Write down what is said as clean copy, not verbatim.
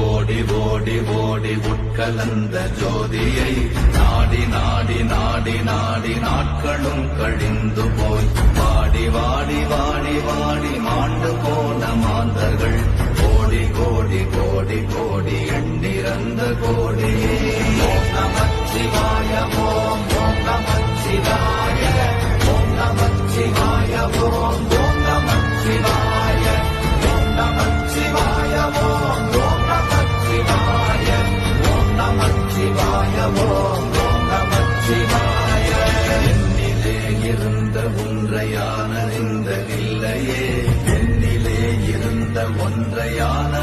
ஓடி ஓடி ஓடி உட்கலந்த ஜோதியை நாடி நாடி நாடி நாடி நாட்களும் கழிந்து போய் வாடி வாடி வாடி வாடி மாண்டு போன மாந்தர்கள் கோடி கோடி கோடி கோடி எண்ணிறந்த கோடியே ஓம் நமச்சிவாய ஓம் ஓம் நமச்சிவாய ஓம் நமச்சிவாய ஓம் ஓம் நமச்சிவாய ஓம் நமச்சிவாய ஓம் ஓம் நமச்சிவாய ஓம் நமச்சிவாய ஓம் ஓம் நமச்சிவாய என்னிலே இருந்த ஒன்றையான நின்றதில்லையே என்னிலே இருந்த ஒன்றையான